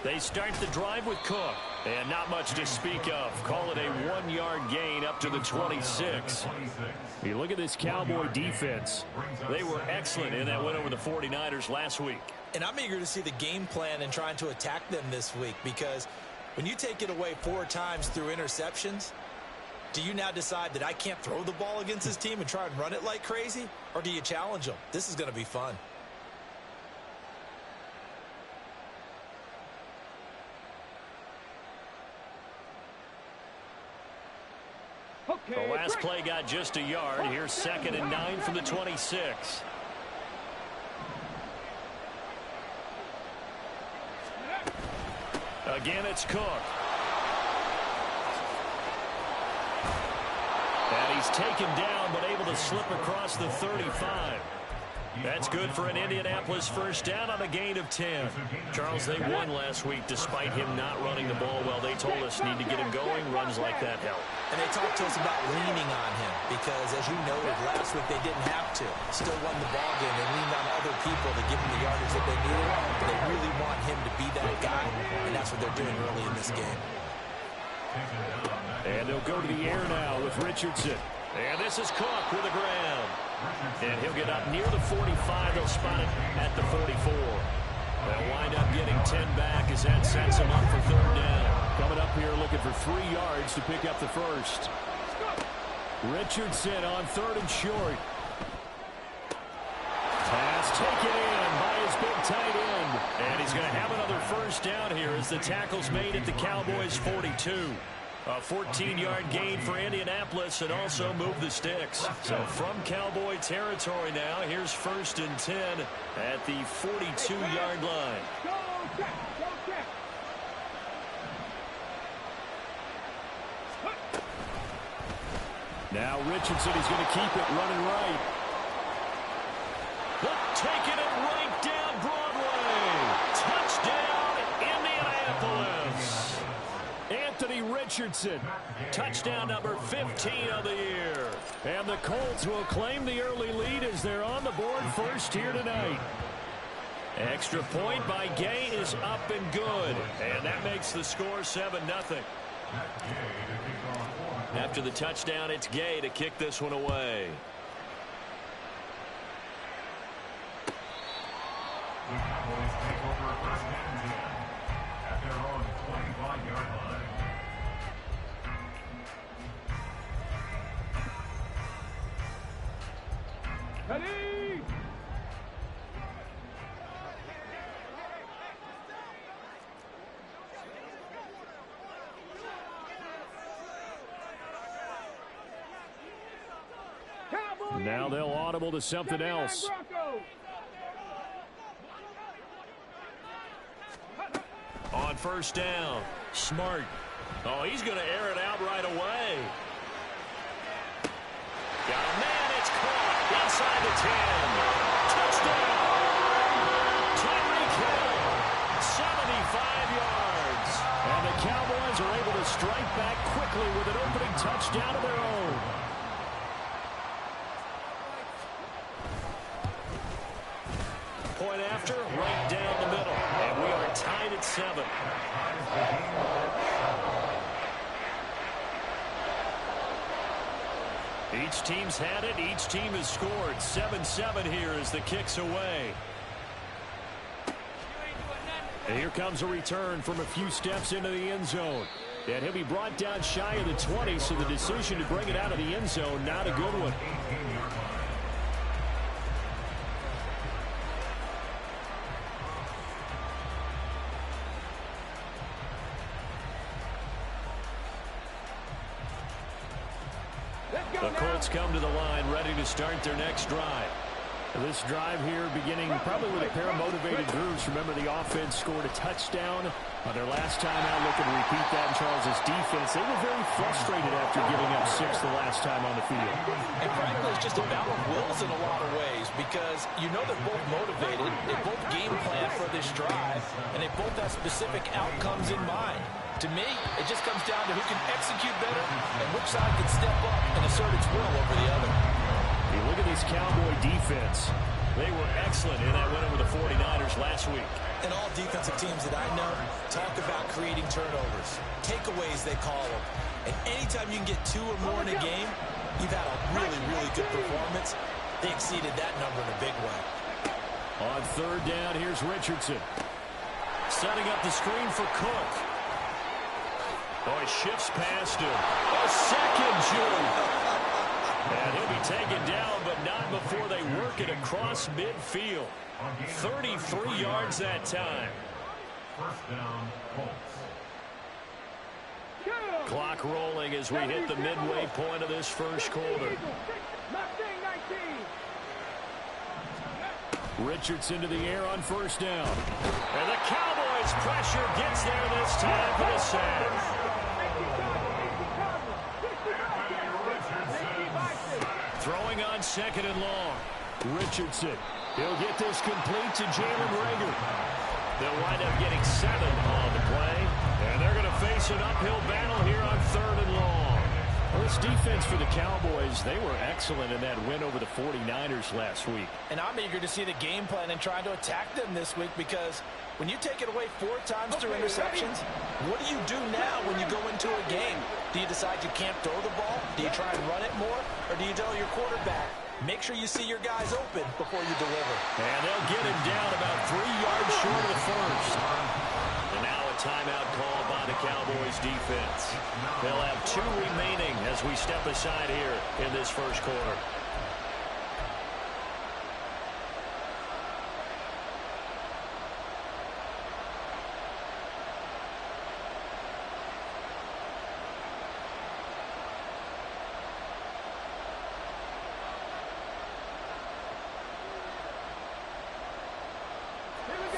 They start the drive with Cook. And not much to speak of. Call it a 1-yard gain up to the 26. You look at this Cowboy defense. They were excellent in that win over the 49ers last week. And I'm eager to see the game plan and trying to attack them this week, because when you take it away 4 times through interceptions, do you now decide that I can't throw the ball against this team and try and run it like crazy? Or do you challenge them? This is going to be fun. The last play got just a yard. Here's 2nd and 9 from the 26. Again, it's Cook. And he's taken down, but able to slip across the 35. That's good for an Indianapolis first down on a gain of 10. Charles, they won last week despite him not running the ball well. They told us need to get him going. Runs like that help. And they talked to us about leaning on him because, as you noted, last week they didn't have to. Still won the ball game. They leaned on other people to give him the yardage that they needed. But they really want him to be that guy, and that's what they're doing early in this game. And they'll go to the air now with Richardson. And this is Cook with the ground. And he'll get up near the 45. They'll spot it at the 44. They'll wind up getting 10 back as that sets them up for 3rd down. Coming up here looking for 3 yards to pick up the first. Richardson on 3rd and short. Pass taken in by his big tight end. And he's going to have another first down here as the tackle's made at the Cowboys' 42. A 14-yard gain for Indianapolis and also move the sticks. So from Cowboy territory now, here's 1st and 10 at the 42-yard line. Now Richardson is going to keep it running right. Taking it right down Broadway. Touchdown, Indianapolis. Anthony Richardson, touchdown number 15 of the year. And the Colts will claim the early lead as they're on the board first here tonight. Extra point by Gay is up and good. And that makes the score 7-0. After the touchdown, it's Gay to kick this one away. The Cowboys take over 1st and 10 at their own 25-yard line. Ready? Now they'll audible to something else. On 1st down, Smart. Oh, he's going to air it out right away. Got a man, it's caught inside the 10. Touchdown. Tyreek Hill, 75 yards. And the Cowboys are able to strike back quickly with an opening touchdown of their own. Point after, right down the middle. And we are tied at 7. Each team's had it. Each team has scored. 7-7 here as the kick's away. And here comes a return from a few steps into the end zone. And he'll be brought down shy of the 20, so the decision to bring it out of the end zone, not a good one. The Colts come to the line ready to start their next drive. This drive here beginning probably with a pair of motivated Guruz. Remember, the offense scored a touchdown on their last time out. Looking to repeat that in Charles' defense. They were very frustrated after giving up 6 the last time on the field. And frankly, it's just a battle of wills in a lot of ways because you know they're both motivated. They both game plan for this drive, and they both have specific outcomes in mind. To me, it just comes down to who can execute better and which side can step up and assert its will over the other. You look at this Cowboy defense. They were excellent in that win over the 49ers last week. And all defensive teams that I know talk about creating turnovers. Takeaways, they call them. And anytime you can get 2 or more in a game, you've had a really, really good performance. They exceeded that number in a big way. On third down, here's Richardson. Setting up the screen for Cook. Oh, he shifts past him. A second juke. And he'll be taken down, but not before they work it across midfield. 33 yards that time. First down, Colts. Clock rolling as we hit the midway point of this first quarter. Richardson to the air on first down. And the Cowboys' pressure gets there this time for the sack. Throwing on second and long. Richardson. He'll get this complete to Jalen Reagor. They'll wind up getting 7 on the play. And they're going to face an uphill battle here on third and long. Well, this defense for the Cowboys, they were excellent in that win over the 49ers last week. And I'm eager to see the game plan and trying to attack them this week, because when you take it away 4 times through interceptions, what do you do now when you go into a game? Do you decide you can't throw the ball? Do you try and run it more? Or do you tell your quarterback, make sure you see your guys open before you deliver? And they'll get him down about 3 yards short of the first. And now a timeout called by the Cowboys defense. They'll have 2 remaining as we step aside here in this first quarter.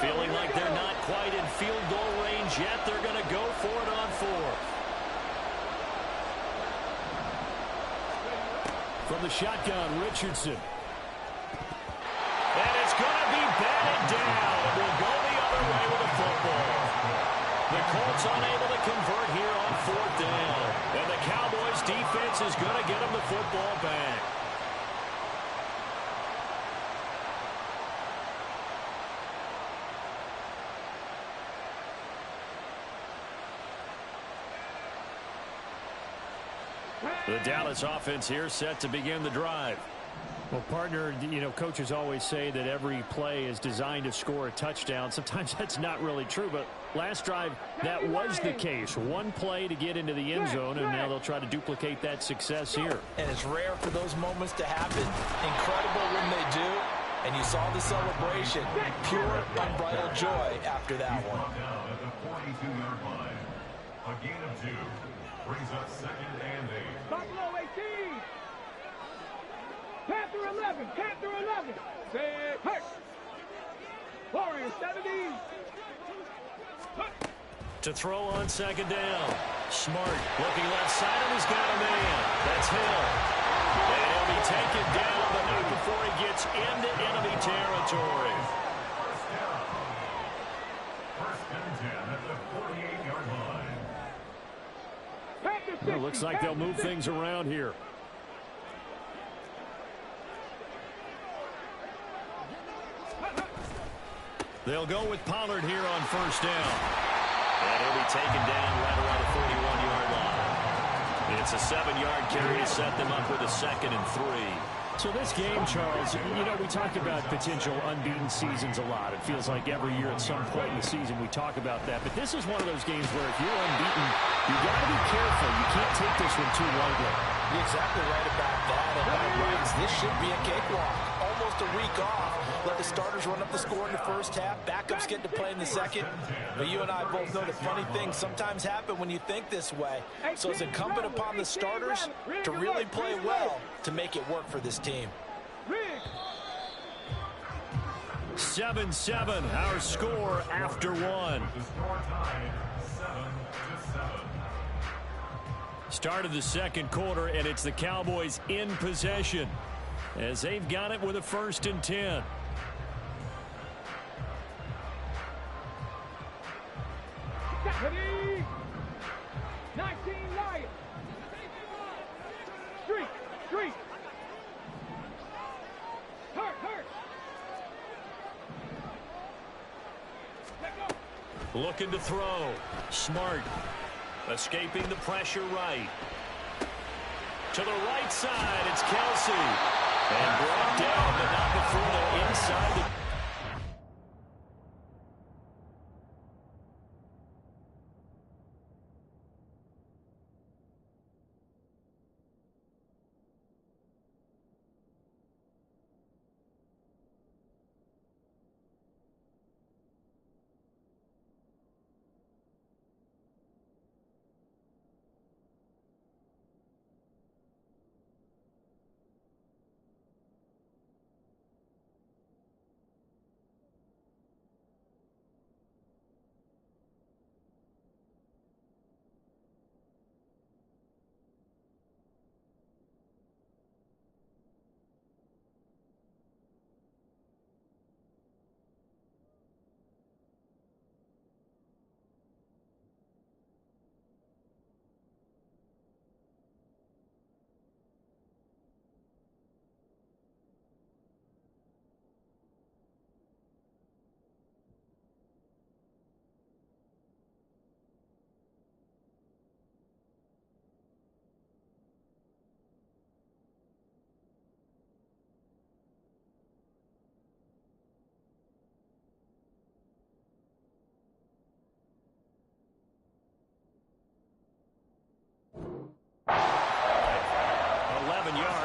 Feeling like they're not quite in field goal range yet. They're going to go for it on 4th. From the shotgun, Richardson. And it's going to be batted down. It will go the other way with the football. The Colts unable to convert here on 4th down. And the Cowboys defense is going to get them the football back. The Dallas offense here set to begin the drive. Well, partner, coaches always say that every play is designed to score a touchdown. Sometimes that's not really true, but last drive, that was the case. 1 play to get into the end zone, and now they'll try to duplicate that success here. And it's rare for those moments to happen. Incredible when they do. And you saw the celebration. Pure, unbridled joy after that one. Down at the 42-yard line. A gain of 2 brings up 2nd and 8. Buffalo 18. Panther 11. Panther 11. Say hurt. Warriors 70. To throw on second down. Smart looking left side, and he's got a man. That's Hill. And he'll be taken down, but not before he gets into enemy territory. First down. First and 10 at the 48-yard line. Panther 60. Well, it looks like they'll move things around here. They'll go with Pollard here on first down. And he'll be taken down right around the 41-yard line. It's a 7-yard carry to set them up with a 2nd and 3. So this game, Charles, we talk about potential unbeaten seasons a lot. It feels like every year at some point in the season we talk about that. But this is one of those games where if you're unbeaten, you got to be careful. You can't take this one too lightly. You're exactly right about that. And by rights, this should be a cakewalk. Almost a week off. Let the starters run up the score in the first half. Backups get to play in the second. But you and I both know that funny things sometimes happen when you think this way. So it's incumbent upon the starters to really play well to make it work for this team. 7-7, our score after 1. The score tied 7-7. Start of the second quarter, and it's the Cowboys in possession as they've got it with a 1st and 10. Ready? 19 Lions. Street. Hurt. Looking to throw. Smart. Escaping the pressure right. To the right side, it's Kelsey. And brought down, but not before they're inside the...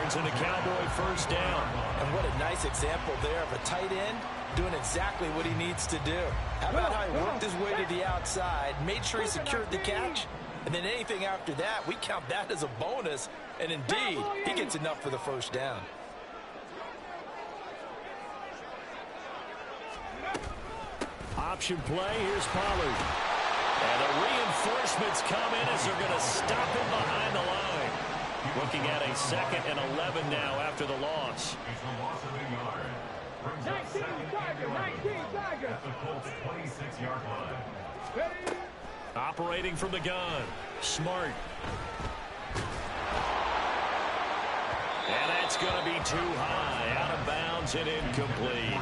And a Cowboy first down. And what a nice example there of a tight end doing exactly what he needs to do. How about how he worked his way to the outside, made sure he secured the catch, and then anything after that, we count that as a bonus. And indeed, he gets enough for the first down. Option play. Here's Pollard. And the reinforcements come in as they're going to stop him behind the line. Looking at a 2nd and 11 now after the loss. It's a loss of a yard. Brings up 19 Tigers at the Colts 26-yard line. Operating from the gun. Smart. And that's going to be too high. Out of bounds and incomplete.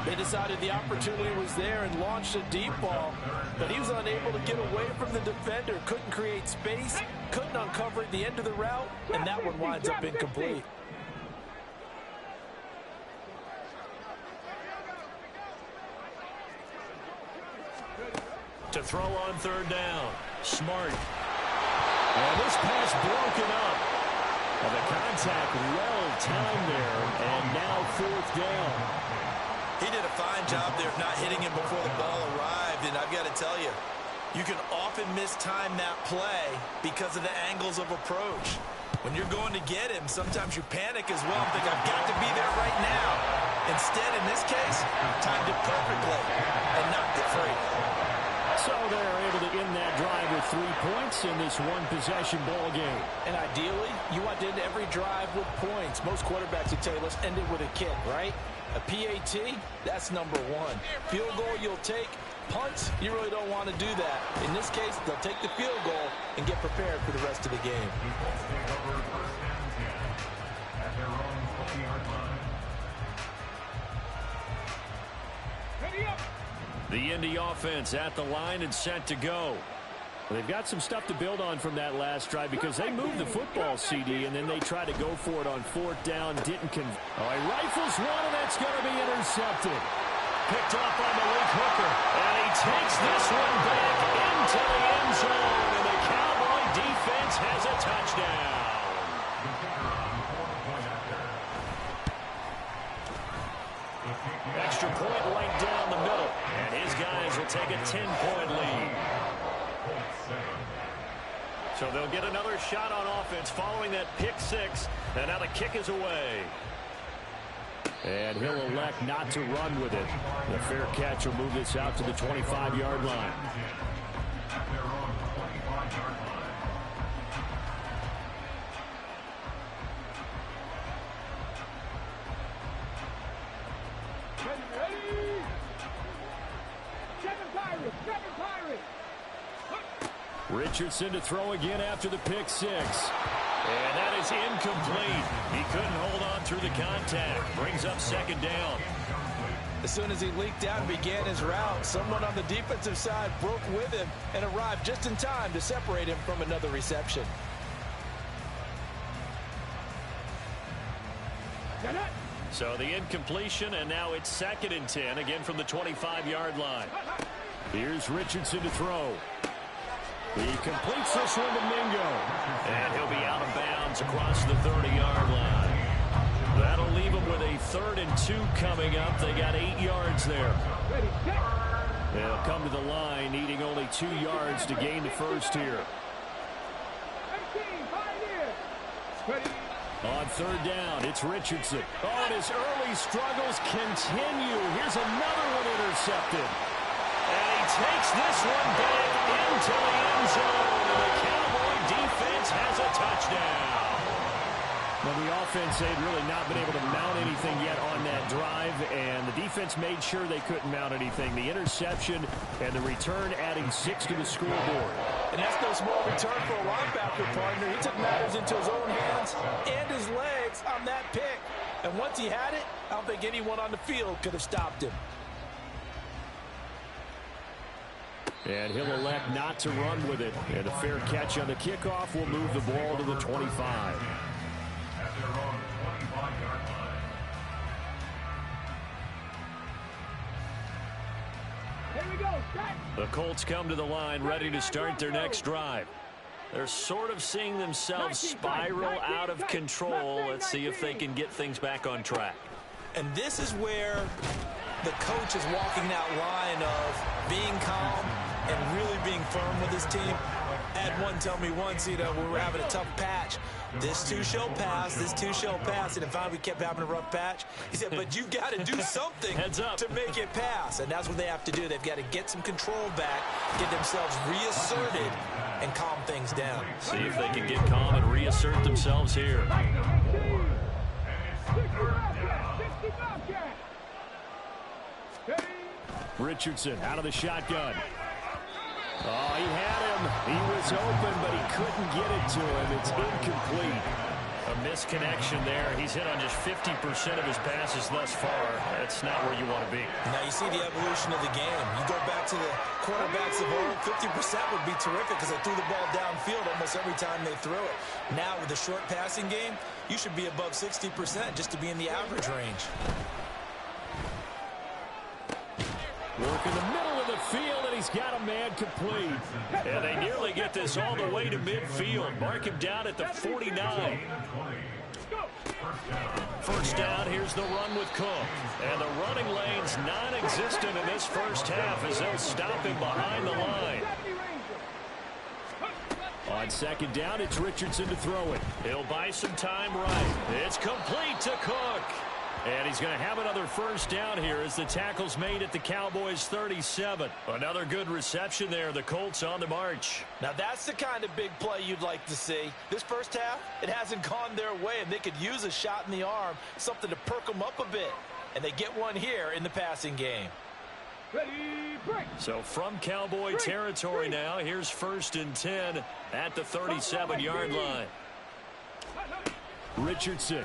They decided the opportunity was there and launched a deep ball, but he was unable to get away from the defender, couldn't create space, couldn't uncover at the end of the route, and that one winds up incomplete. To throw on 3rd down. Smart. And this pass broken up. And the contact well timed there, and now 4th down. He did a fine job there of not hitting him before the ball arrived, and I've got to tell you, you can often mistime that play because of the angles of approach. When you're going to get him, sometimes you panic as well and think, I've got to be there right now. Instead, in this case, timed it perfectly and knocked it free. So they're able to end that drive with 3 points in this one-possession ball game. And ideally, you want to end every drive with points. Most quarterbacks would tell you, let's end it with a kick, right? A PAT, that's number 1. Field goal you'll take. Punts, you really don't want to do that. In this case, they'll take the field goal and get prepared for the rest of the game. The Indy offense at the line and set to go. Well, they've got some stuff to build on from that last drive because they moved the football, CD, and then they tried to go for it on 4th down. Didn't convert. Oh, he rifles one, and that's going to be intercepted. Picked off by Malik Hooker. And he takes this one back into the end zone. And the Cowboy defense has a touchdown. Extra point right down the middle. And his guys will take a 10-point lead. So they'll get another shot on offense following that pick 6. And now the kick is away. And he'll elect not to run with it. The fair catch will move this out to the 25-yard line. Richardson to throw again after the pick 6. And that is incomplete. He couldn't hold on through the contact. Brings up 2nd down. As soon as he leaked out and began his route, someone on the defensive side broke with him and arrived just in time to separate him from another reception. So the incompletion, and now it's 2nd and 10, again from the 25-yard line. Here's Richardson to throw. He completes this one to Mingo. And he'll be out of bounds across the 30-yard line. That'll leave them with a 3rd and 2 coming up. They got 8 yards there. They'll come to the line, needing only 2 yards to gain the first here. On 3rd down, it's Richardson. Oh, and his early struggles continue. Here's another one intercepted. And he takes this one back into the end zone. And the Cowboy defense has a touchdown. Well, the offense, they'd really not been able to mount anything yet on that drive, and the defense made sure they couldn't mount anything. The interception and the return adding 6 to the scoreboard. And that's no small return for a linebacker, partner. He took matters into his own hands and his legs on that pick. And once he had it, I don't think anyone on the field could have stopped him. And he'll elect not to run with it. And a fair catch on the kickoff will move the ball to the 25. The Colts come to the line ready to start their next drive. They're sort of seeing themselves spiral out of control. Let's see if they can get things back on track. And this is where the coach is walking that line of being calm and really being firm with his team. I had one tell me once, we were having a tough patch. This too shall pass, this too shall pass. And if we kept having a rough patch, he said, but you've got to do something to make it pass. And that's what they have to do. They've got to get some control back, get themselves reasserted, and calm things down. See if they can get calm and reassert themselves here. Richardson out of the shotgun. Oh, he had him. He was open, but he couldn't get it to him. It's incomplete. A misconnection there. He's hit on just 50% of his passes thus far. That's not where you want to be. Now you see the evolution of the game. You go back to the quarterbacks of old, 50% would be terrific because they threw the ball downfield almost every time they threw it. Now with the short passing game, you should be above 60% just to be in the average range. Work in the middle of the field, and he's got a man complete. And they nearly get this all the way to midfield. Mark him down at the 49. First down, here's the run with Cook. And the running lane's non-existent in this first half as they'll stop him behind the line. On 2nd down, it's Richardson to throw it. He'll buy some time right. It's complete to Cook. And he's going to have another first down here as the tackle's made at the Cowboys' 37. Another good reception there. The Colts on the march. Now that's the kind of big play you'd like to see. This first half, it hasn't gone their way, and they could use a shot in the arm, something to perk them up a bit. And they get one here in the passing game. So from Cowboy territory now, here's 1st and 10 at the 37-yard line. Richardson.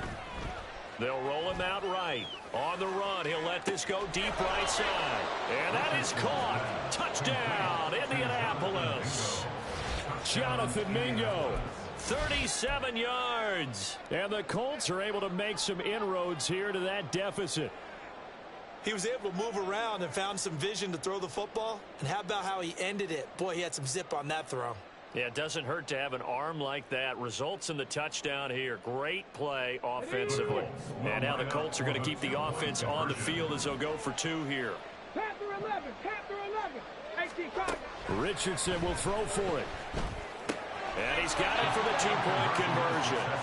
They'll roll him out right. On the run, he'll let this go deep right side. And that is caught. Touchdown, Indianapolis. Jonathan Mingo. 37 yards. And the Colts are able to make some inroads here to that deficit. He was able to move around and found some vision to throw the football. And how about how he ended it? Boy, he had some zip on that throw. Yeah, it doesn't hurt to have an arm like that. Results in the touchdown here. Great play offensively. And now the Colts are going to keep the offense on the field as they'll go for 2 here. Richardson will throw for it. And he's got it for the 2-point conversion.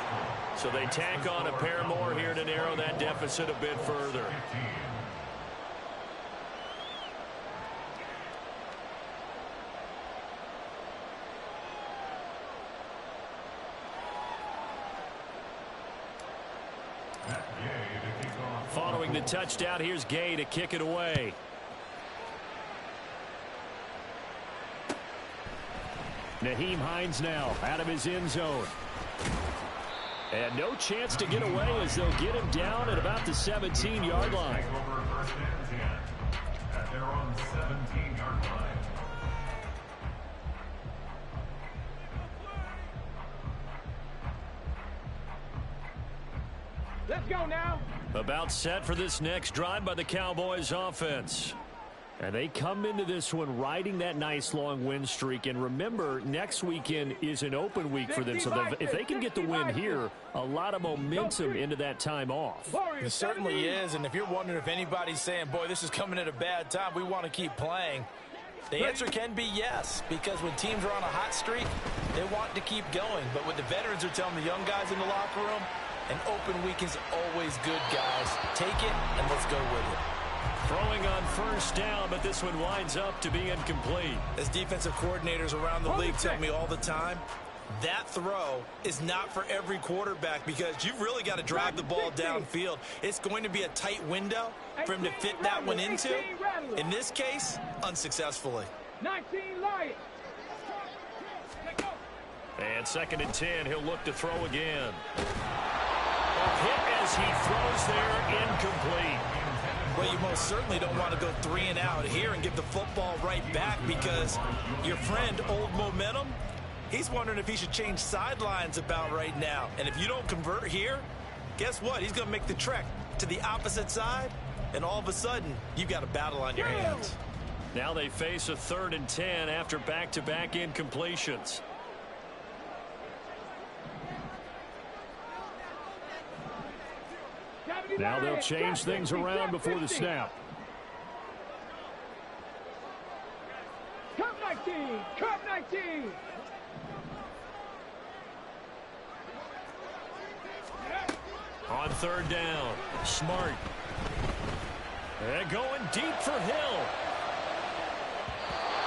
So they tack on a pair more here to narrow that deficit a bit further. Following the touchdown, here's Gay to kick it away. Nyheim Hines now out of his end zone. And no chance to get away as they'll get him down at about the 17-yard line. first and 10 at their own 17-yard line. Let's go now. About set for this next drive by the Cowboys offense. And they come into this one riding that nice long win streak. And remember, next weekend is an open week for them. So if they can get the win here, a lot of momentum into that time off. It certainly is. And if you're wondering if anybody's saying, boy, this is coming at a bad time, we want to keep playing, the answer can be yes. Because when teams are on a hot streak, they want to keep going. But what the veterans are telling the young guys in the locker room, an open week is always good, guys. Take it, and let's go with it. Throwing on first down, but this one winds up to be incomplete. As defensive coordinators around the league tell me all the time, that throw is not for every quarterback because you've really got to drive the ball downfield. It's going to be a tight window for him to fit that one into. In this case, unsuccessfully. 19 Lions. And 2nd and 10, he'll look to throw again. A hit as he throws there, incomplete. Well, you most certainly don't want to go 3 and out here and give the football right back because your friend, Old Momentum, he's wondering if he should change sidelines about right now. And if you don't convert here, guess what? He's going to make the trek to the opposite side, and all of a sudden, you've got a battle on your hands. Now they face a 3rd and 10 after back-to-back incompletions. Now they'll change things around before the snap. Cup 19. Cup 19. On 3rd down, Smart. And going deep for Hill.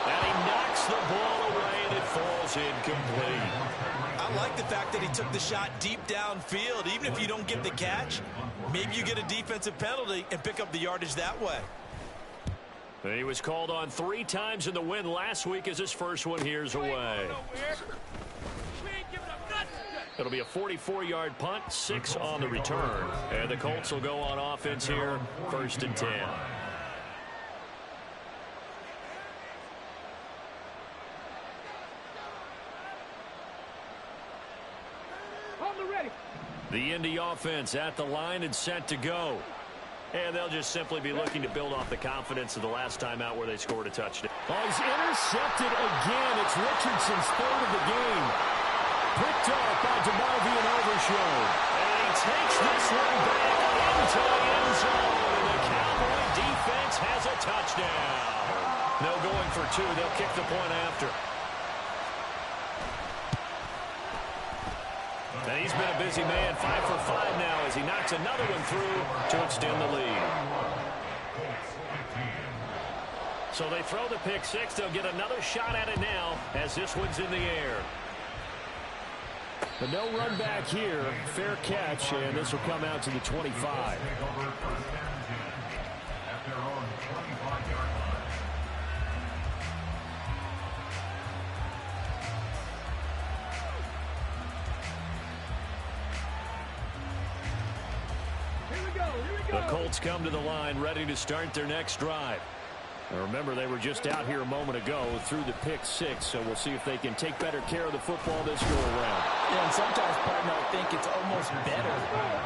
And he knocks the ball away, and it falls incomplete. I like the fact that he took the shot deep downfield. Even if you don't get the catch, maybe you get a defensive penalty and pick up the yardage that way. He was called on 3 times in the win last week as his first one here's away. It'll be a 44-yard punt, 6 on the return. And the Colts will go on offense here, 1st and 10. The Indy offense at the line and set to go. And they'll just simply be looking to build off the confidence of the last time out where they scored a touchdown. Oh, he's intercepted again. It's Richardson's 3rd of the game. Picked off by DeMarvion Overshown. And he takes this one back into the end zone. And the Cowboy defense has a touchdown. No going for 2. They'll kick the point after. And he's been a busy man, 5 for 5 now as he knocks another one through to extend the lead. So they throw the pick 6. They'll get another shot at it now as this one's in the air. But no run back here. Fair catch, and this will come out to the 25. The Colts come to the line ready to start their next drive. And remember, they were just out here a moment ago through the pick 6, so we'll see if they can take better care of the football this go-around. Yeah, and sometimes, partner, I think it's almost better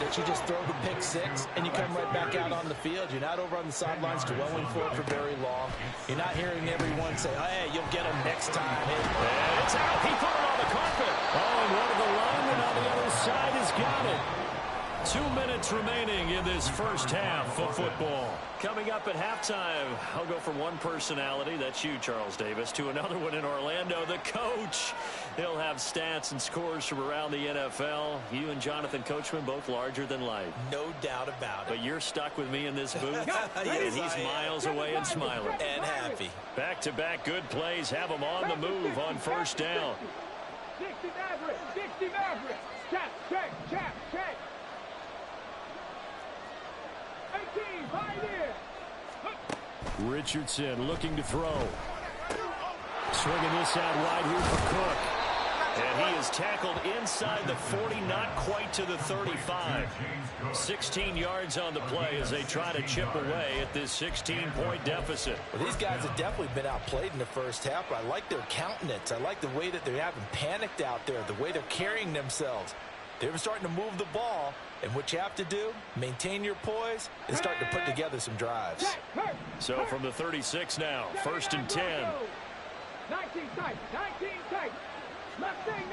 that you just throw the pick 6 and you come right back out on the field. You're not over on the sidelines dwelling for it for very long. You're not hearing everyone say, hey, you'll get him next time. And it's out. He put it on the carpet. Oh, and one of the linemen on the other side has got it. 2 minutes remaining in this first half of football. Coming up at halftime, I'll go from one personality, that's you, Charles Davis, to another one in Orlando, the coach. He'll have stats and scores from around the NFL. You and Jonathan Coachman, both larger than life. No doubt about it. But you're stuck with me in this booth, Yes, and he's miles away and smiling. And happy. Back-to-back good plays have him on the move on first down. 60 Maverick. 60 Maverick. Check. Richardson looking to throw. Swinging this out wide here for Cook. And he is tackled inside the 40, not quite to the 35. 16 yards on the play as they try to chip away at this 16-point deficit. Well, these guys have definitely been outplayed in the first half, but I like their countenance. I like the way that they haven't panicked out there, the way they're carrying themselves. They're starting to move the ball, and what you have to do, maintain your poise, and start to put together some drives. So from the 36 now, 1st and 10. 19 tight, 19 tight. Left thing,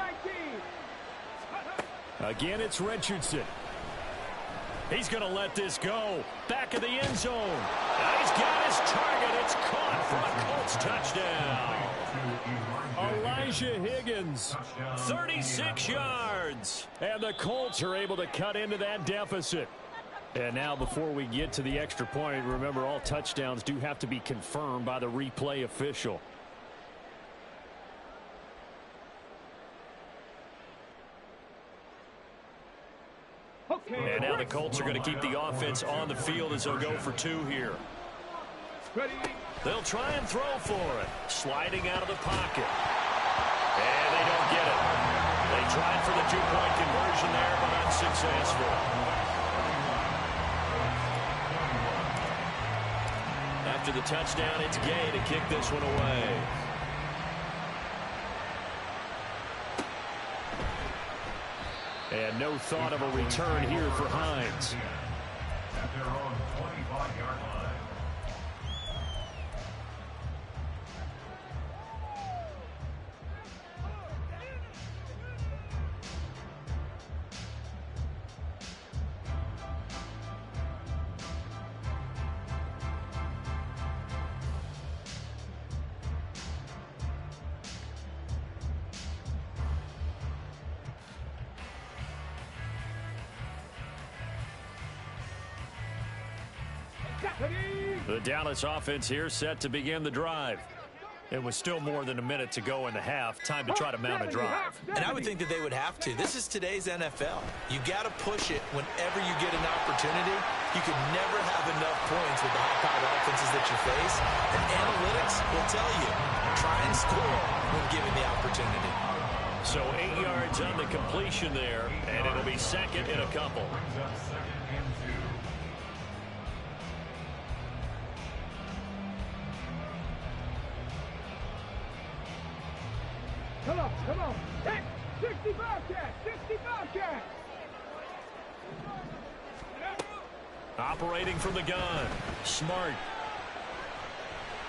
19. Again, it's Richardson. He's going to let this go. Back of the end zone. And he's got his target. It's caught for a Colts touchdown. Elijah Higgins, 36 yards. And the Colts are able to cut into that deficit. And now before we get to the extra point, remember all touchdowns do have to be confirmed by the replay official. And now the Colts are going to keep the offense on the field as they'll go for 2 here. They'll try and throw for it. Sliding out of the pocket. And they don't get it. They tried for the 2-point conversion there, but unsuccessful. After the touchdown, it's Gay to kick this one away. And no thought of a return here for Hines. At their own 25-yard line. The Dallas offense here set to begin the drive. It was still more than a minute to go in the half. Time to try to mount a drive. And I would think that they would have to. This is today's NFL. You got to push it whenever you get an opportunity. You can never have enough points with the high-powered offenses that you face. And analytics will tell you, try and score when given the opportunity. So 8 yards on the completion there, and it'll be 2nd and a couple. Come on. 65 catch, 65 catch. Operating from the gun. Smart.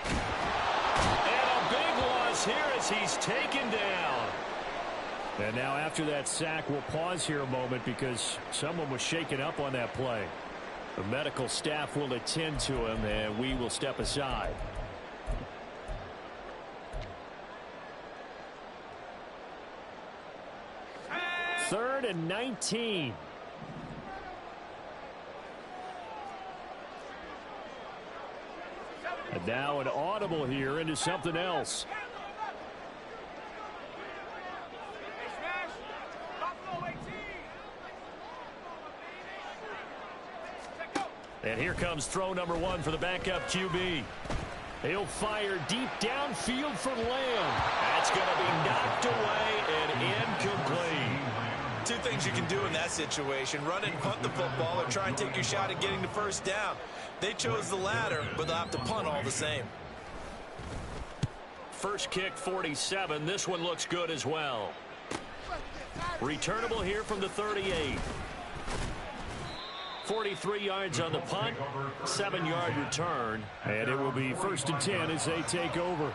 And a big loss here as he's taken down. And now after that sack, we'll pause here a moment because someone was shaken up on that play. The medical staff will attend to him, and we will step aside. Third and 19. And now an audible here into something else. And here comes throw number 1 for the backup QB. He'll fire deep downfield for Lamb. That's going to be knocked away and incomplete. 2 things you can do in that situation: run and punt the football, or try and take your shot at getting the first down. They chose the latter, but they'll have to punt all the same. First kick, 47. This one looks good as well. Returnable here from the 38. 43 yards on the punt, 7-yard return. And it will be 1st and 10 as they take over.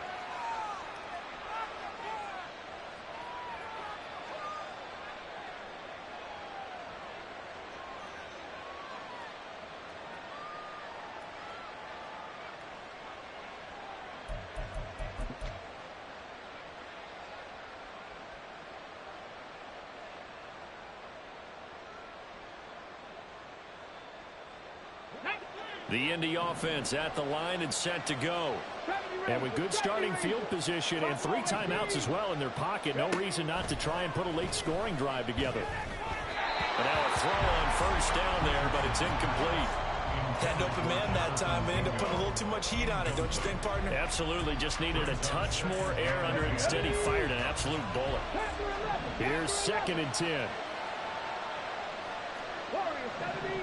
The Indy offense at the line and set to go. And with good starting field position and 3 timeouts as well in their pocket, no reason not to try and put a late scoring drive together. And now a throw on 1st down there, but it's incomplete. Had an open man that time, but ended up putting a little too much heat on it, don't you think, partner? Absolutely. Just needed a touch more air under it. Instead, he fired an absolute bullet. Here's 2nd and 10. Warriors 70.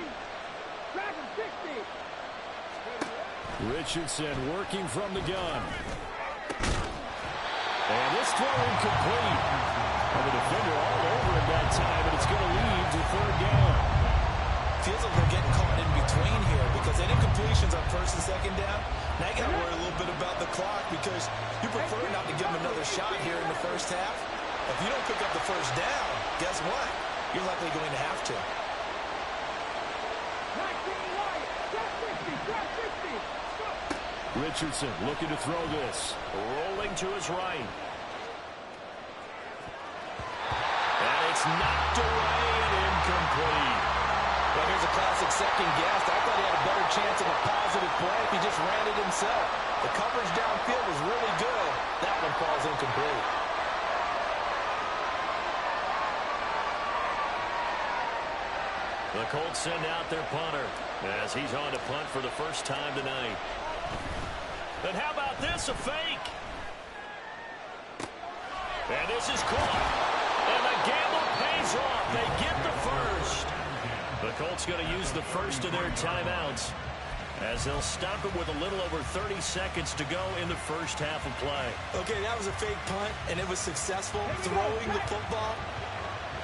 Dragon 60. Richardson working from the gun. And this throw incomplete. And the defender all over him that time, and it's going to lead to 3rd down. Feels like they're getting caught in between here because they did completions on 1st and 2nd down. Now you got to worry a little bit about the clock because you prefer not to give them another shot here in the 1st half. If you don't pick up the 1st down, guess what? You're likely going to have to. 19 White. Draft 60. Draft 60. Richardson looking to throw this. Rolling to his right. And it's knocked away and incomplete. Well, here's a classic second guess. I thought he had a better chance of a positive play if he just ran it himself. The coverage downfield was really good. That one falls incomplete. The Colts send out their punter as he's on to punt for the first time tonight. And how about this, a fake? And this is caught. And the gamble pays off. They get the first. The Colts going to use the first of their timeouts as they'll stop it with a little over 30 seconds to go in the first half of play. Okay, that was a fake punt, and it was successful throwing the football.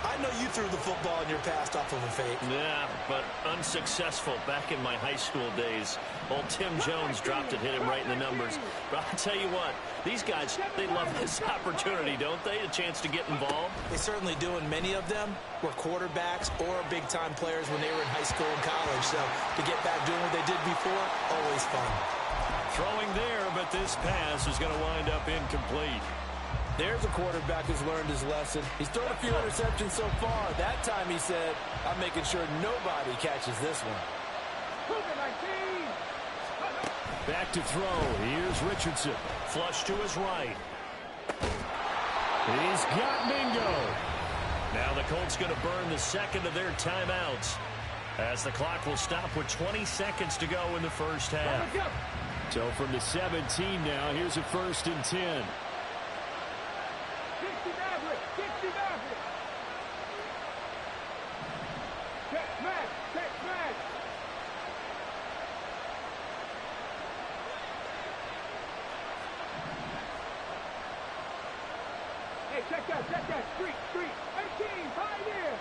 I know you threw the football in your past off of a fake. Yeah, but unsuccessful back in my high school days. Old Tim Jones dropped it, hit him right in the numbers. But I'll tell you what, these guys, they love this opportunity, don't they? A chance to get involved. They certainly do, and many of them were quarterbacks or big-time players when they were in high school and college. So to get back doing what they did before, always fun. Throwing there, but this pass is going to wind up incomplete. There's a quarterback who's learned his lesson. He's thrown a few interceptions so far. That time he said, I'm making sure nobody catches this one. Back to throw. Here's Richardson. Flush to his right. He's got Mingo. Now the Colts going to burn the second of their timeouts as the clock will stop with 20 seconds to go in the first half. So from the 17 now, here's a 1st and 10. 60 Maverick. 60 Maverick. Check smash. Check smash. Hey, check that. Check that. Street. 18. Pioneer.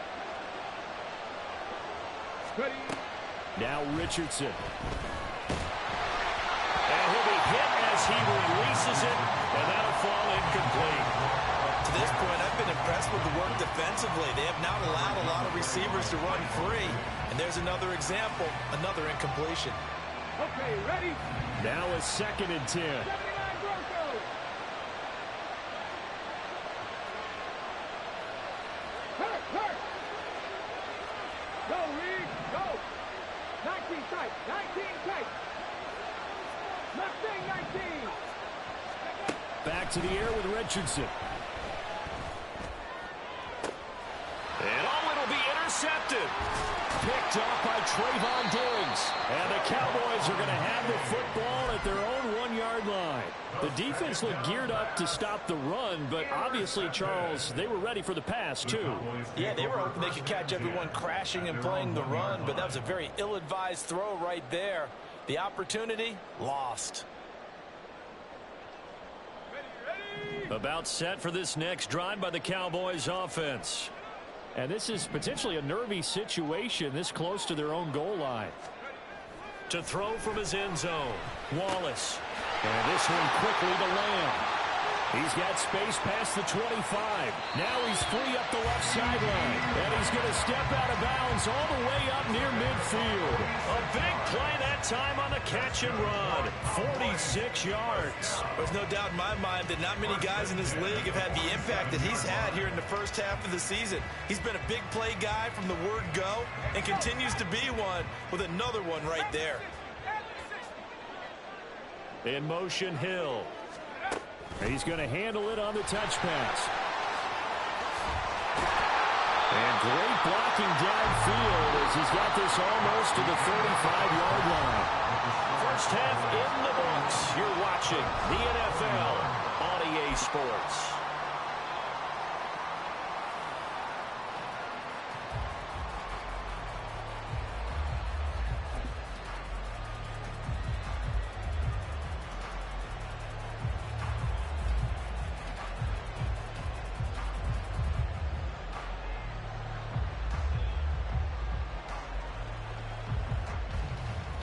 Ready. Now Richardson. And he'll be hit as he releases it, and that'll fall incomplete. To this point, I've been impressed with the work defensively. They have not allowed a lot of receivers to run free. And there's another example, another incompletion. Okay, ready. Now a 2nd and 10. 79 Broncos. Hurt. Go, Reed. Go. 19 tight. 19 tight. Mustang 19. Back to the air with Richardson. And it'll be intercepted. Picked off by Trayvon Diggs. And the Cowboys are going to have the football at their own 1-yard line. The defense looked geared up to stop the run, but obviously, Charles, they were ready for the pass, too. Yeah, they were hoping they could catch everyone crashing and playing the run, but that was a very ill-advised throw right there. The opportunity, lost. About set for this next drive by the Cowboys offense. And this is potentially a nervy situation this close to their own goal line. To throw from his end zone, Wallace. And this one quickly to Lamb. He's got space past the 25. Now he's free up the left sideline. And he's going to step out of bounds all the way up near midfield. A big play that time on the catch and run. 46 yards. There's no doubt in my mind that not many guys in this league have had the impact that he's had here in the first half of the season. He's been a big play guy from the word go and continues to be one with another one right there. In motion, Hill. He's going to handle it on the touch pass. And great blocking downfield as he's got this almost to the 35-yard line. First half in the books. You're watching the NFL on EA Sports.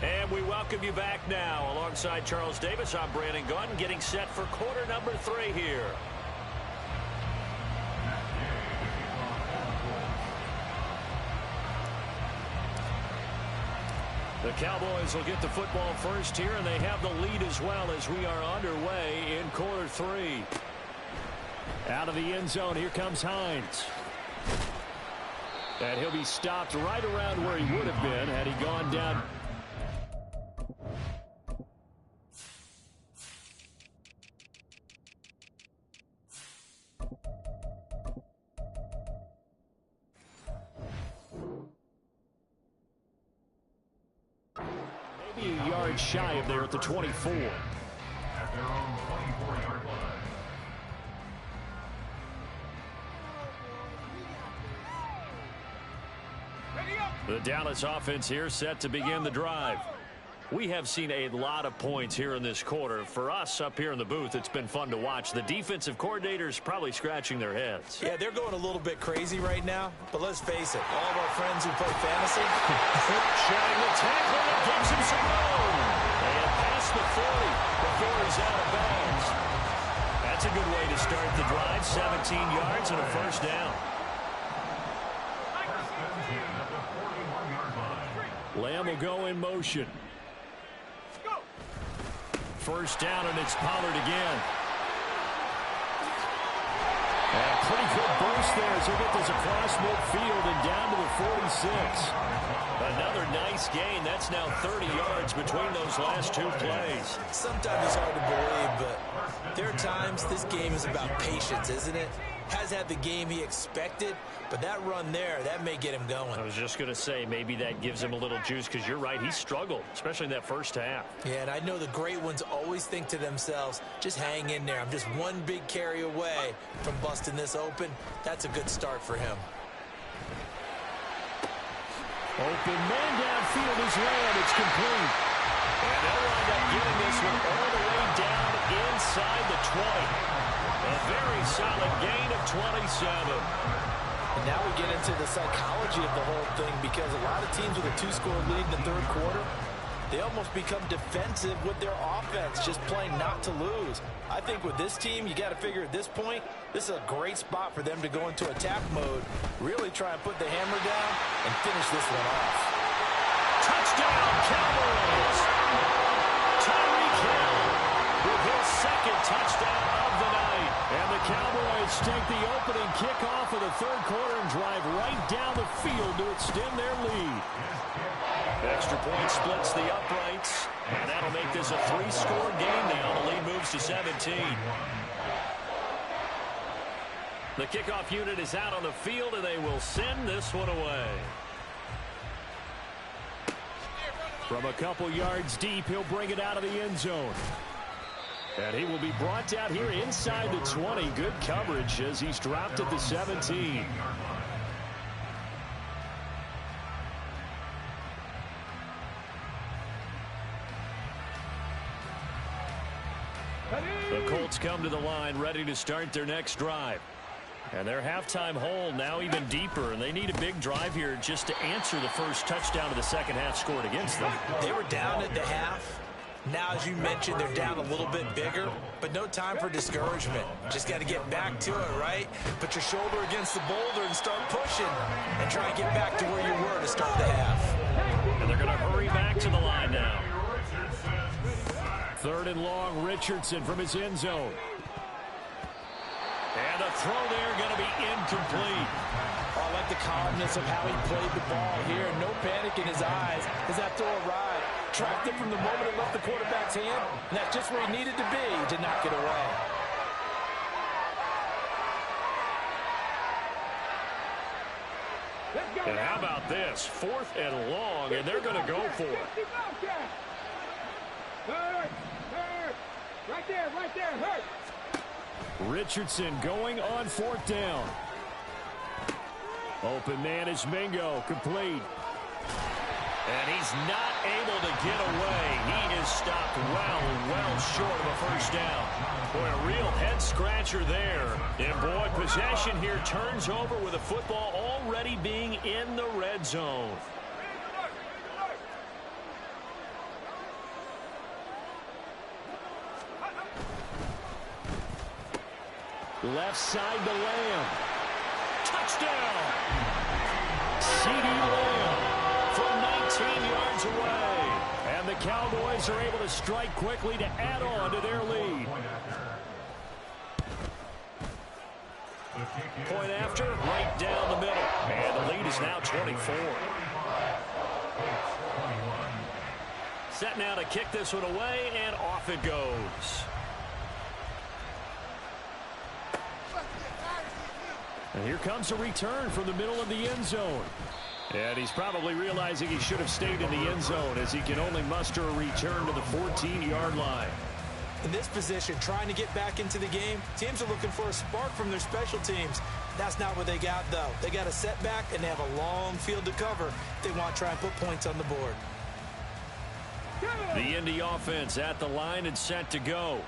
And we welcome you back now. Alongside Charles Davis, I'm Brandon Gunn, getting set for quarter number 3 here. The Cowboys will get the football first here, and they have the lead as well as we are underway in quarter 3. Out of the end zone, here comes Hines. And he'll be stopped right around where he would have been had he gone down. Maybe a yard shy of there at the 24. At their own 24-yard line. The Dallas offense here set to begin the drive. We have seen a lot of points here in this quarter. For us up here in the booth, it's been fun to watch. The defensive coordinators probably scratching their heads. Yeah, they're going a little bit crazy right now, but let's face it, all of our friends who play fantasy. Shedding the tackle that gives him some room. And past the 40 before he's out of bounds. That's a good way to start the drive. 17 yards and a first down. Lamb will go in motion. First down, and it's Pollard again. And a pretty good burst there as he'll get this across midfield and down to the 46. Another nice gain. That's now 30 yards between those last 2 plays. Sometimes it's hard to believe, but there are times this game is about patience, isn't it? Has had the game he expected, but that run there, that may get him going. I was just going to say, maybe that gives him a little juice, because you're right, he struggled, especially in that first half. Yeah, and I know the great ones always think to themselves, just hang in there. I'm just one big carry away from busting this open. That's a good start for him. Open man downfield is Lamb. It's complete. And they'll wind up getting this one all the way down inside the 20. A very solid gain of 27. And now we get into the psychology of the whole thing, because a lot of teams with a 2-score lead in the third quarter, they almost become defensive with their offense, just playing not to lose. I think with this team, you got to figure at this point, this is a great spot for them to go into attack mode, really try and put the hammer down and finish this one off. Touchdown, Cowboys! Tyreek Hill with his second touchdown of the night. And the Cowboys take the opening kickoff of the third quarter and drive right down the field to extend their lead. Extra point splits the uprights, and that'll make this a 3-score game now. The lead moves to 17. The kickoff unit is out on the field, and they will send this one away. From a couple yards deep, he'll bring it out of the end zone. And he will be brought out here inside the 20. Good coverage as he's dropped at the 17. The Colts come to the line ready to start their next drive. And their halftime hole now even deeper, and they need a big drive here just to answer the first touchdown of the second half scored against them. They were down at the half. Now, as you mentioned, they're down a little bit bigger, but no time for discouragement. Just got to get back to it, right? Put your shoulder against the boulder and start pushing and try and get back to where you were to start the half. And they're going to hurry back to the line now. Third and long, Richardson from his end zone. And a throw there going to be incomplete. Oh, I like the calmness of how he played the ball here. No panic in his eyes as that throw arrived. Tracked it from the moment it left the quarterback's hand, and that's just where he needed to be to knock it away. Let's go. And how about this? 4th and long, and they're going to go for it. Hurt. Right there, hurt. Richardson going on 4th down. Open man is Mingo, complete. And he's not able to get away. He is stopped well short of a first down. Boy, a real head-scratcher there. And, boy, possession here turns over with the football already being in the red zone. Left side to Lamb. Touchdown! C.D. Lamb from 19 yards away. And the Cowboys are able to strike quickly to add on to their lead. Point after, right down the middle. And the lead is now 24. Set now to kick this one away, and off it goes. And here comes a return from the middle of the end zone. And he's probably realizing he should have stayed in the end zone as he can only muster a return to the 14-yard line. In this position, trying to get back into the game, teams are looking for a spark from their special teams. That's not what they got, though. They got a setback, and they have a long field to cover if they want to try and put points on the board. The Indy offense at the line and set to go.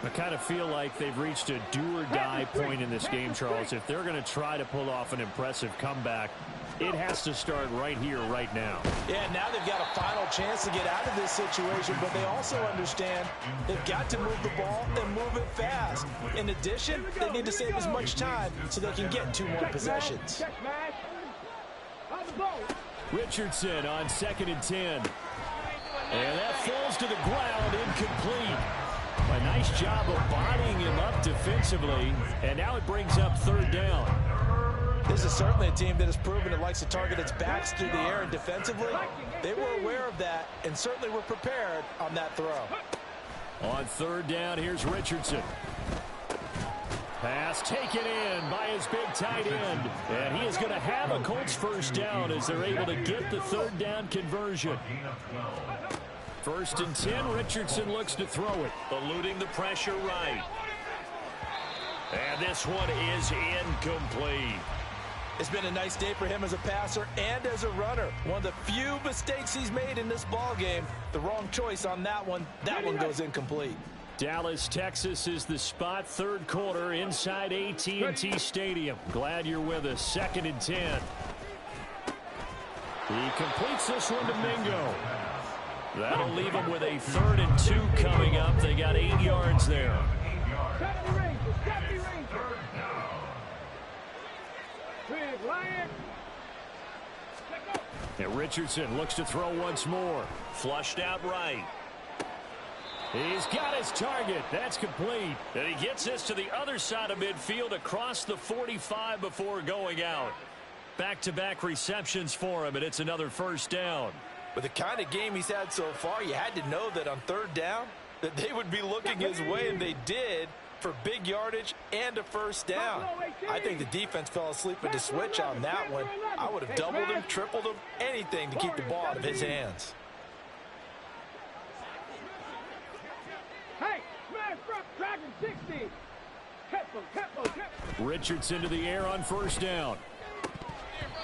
I kind of feel like they've reached a do-or-die point in this game, Charles. If they're going to try to pull off an impressive comeback, it has to start right here, right now. Yeah, now they've got a final chance to get out of this situation, but they also understand they've got to move the ball and move it fast. In addition, they need to save as much time so they can get 2 more possessions. Richardson on 2nd and 10. And that falls to the ground, incomplete. A nice job of bodying him up defensively, and now it brings up 3rd down. This is certainly a team that has proven it likes to target its backs through the air and defensively. They were aware of that and certainly were prepared on that throw. On 3rd down, here's Richardson. Pass taken in by his big tight end. And he is going to have a Colts first down as they're able to get the 3rd down conversion. 1st and 10, Richardson looks to throw it. Eluding the pressure right. And this one is incomplete. It's been a nice day for him as a passer and as a runner. One of the few mistakes he's made in this ball game. The wrong choice on that one. That one goes incomplete. Dallas, Texas is the spot. 3rd quarter inside AT&T Stadium. Glad you're with us. 2nd and 10. He completes this one to Mingo. That'll leave him with a 3rd and 2 coming up. They got 8 yards there. And Richardson looks to throw once more. Flushed out right. He's got his target. That's complete. And he gets this to the other side of midfield across the 45 before going out. Back-to-back receptions for him, and it's another first down. With the kind of game he's had so far, you had to know that on 3rd down that they would be looking his way, and they did, for big yardage and a first down. I think the defense fell asleep at the switch on that one. I would have doubled him, tripled him, anything to keep the ball out of his hands. Hey, man, front dragon 60. Richardson to the air on first down.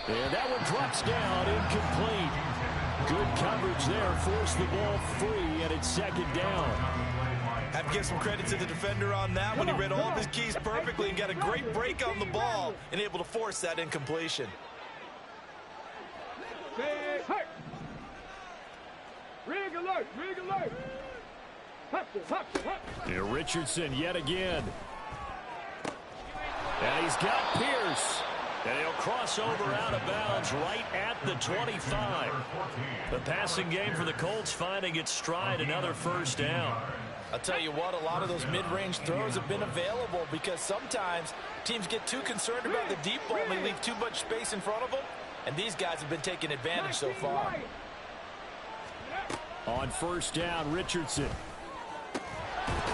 And that one drops down, incomplete. Good coverage there, forced the ball free, and it's 2nd down. Have to give some credit to the defender on that one. He read all of his keys perfectly and got a great break on the ball and able to force that incompletion. Rig alert, rig alert. And Richardson yet again. And he's got Pierce. And he'll cross over out of bounds right at the 25. The passing game for the Colts finding its stride, another first down. I'll tell you what, a lot of those mid-range throws have been available because sometimes teams get too concerned about the deep ball and they leave too much space in front of them. And these guys have been taking advantage so far. On first down, Richardson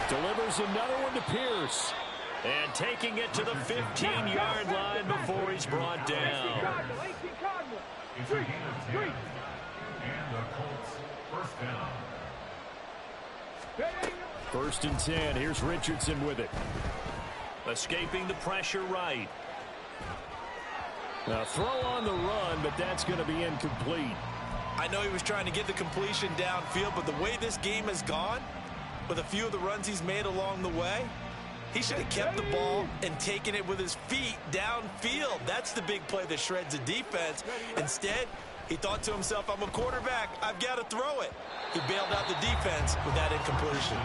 delivers another one to Pierce. And taking it to the 15-yard line before he's brought down. It's a gain of 10. And the Colts first down. First and 10. Here's Richardson with it. Escaping the pressure right. Now throw on the run, but that's going to be incomplete. I know he was trying to get the completion downfield, but the way this game has gone, with a few of the runs he's made along the way, he should have kept the ball and taken it with his feet downfield. That's the big play that shreds the defense. Instead, he thought to himself, I'm a quarterback. I've got to throw it. He bailed out the defense with that incompletion.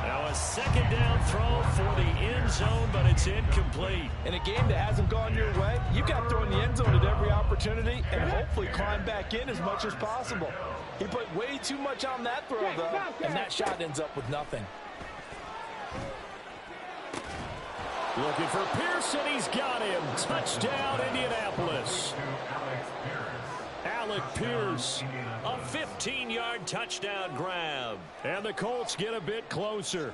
Now a second down throw for the end zone, but it's incomplete. In a game that hasn't gone your way, you've got to throw in the end zone at every opportunity and hopefully climb back in as much as possible. He put way too much on that throw, though, and that shot ends up with nothing. Looking for Pearson. He's got him. Touchdown, Indianapolis. Alec Pierce. A 15-yard touchdown grab. And the Colts get a bit closer.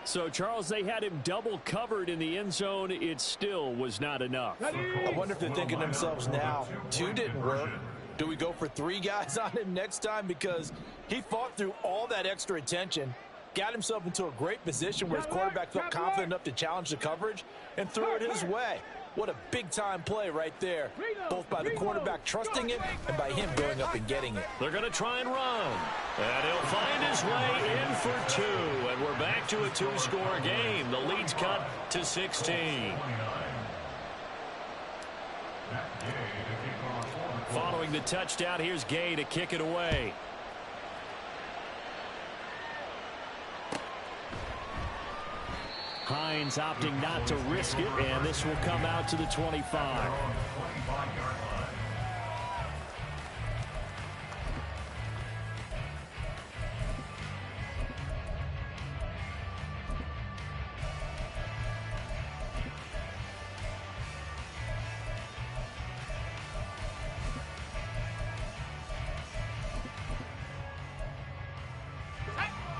So, Charles, they had him double covered in the end zone. It still was not enough. I wonder if they're thinking to themselves now, 2 didn't work. Do we go for 3 guys on him next time? Because he fought through all that extra attention, got himself into a great position where his quarterback felt confident enough to challenge the coverage and threw it his way. What a big-time play right there, both by the quarterback trusting it and by him going up and getting it. They're going to try and run. And he'll find his way in for 2. And we're back to a 2-score game. The lead's cut to 16. Following the touchdown, here's Gay to kick it away. Hines opting not to risk it, and this will come out to the 25.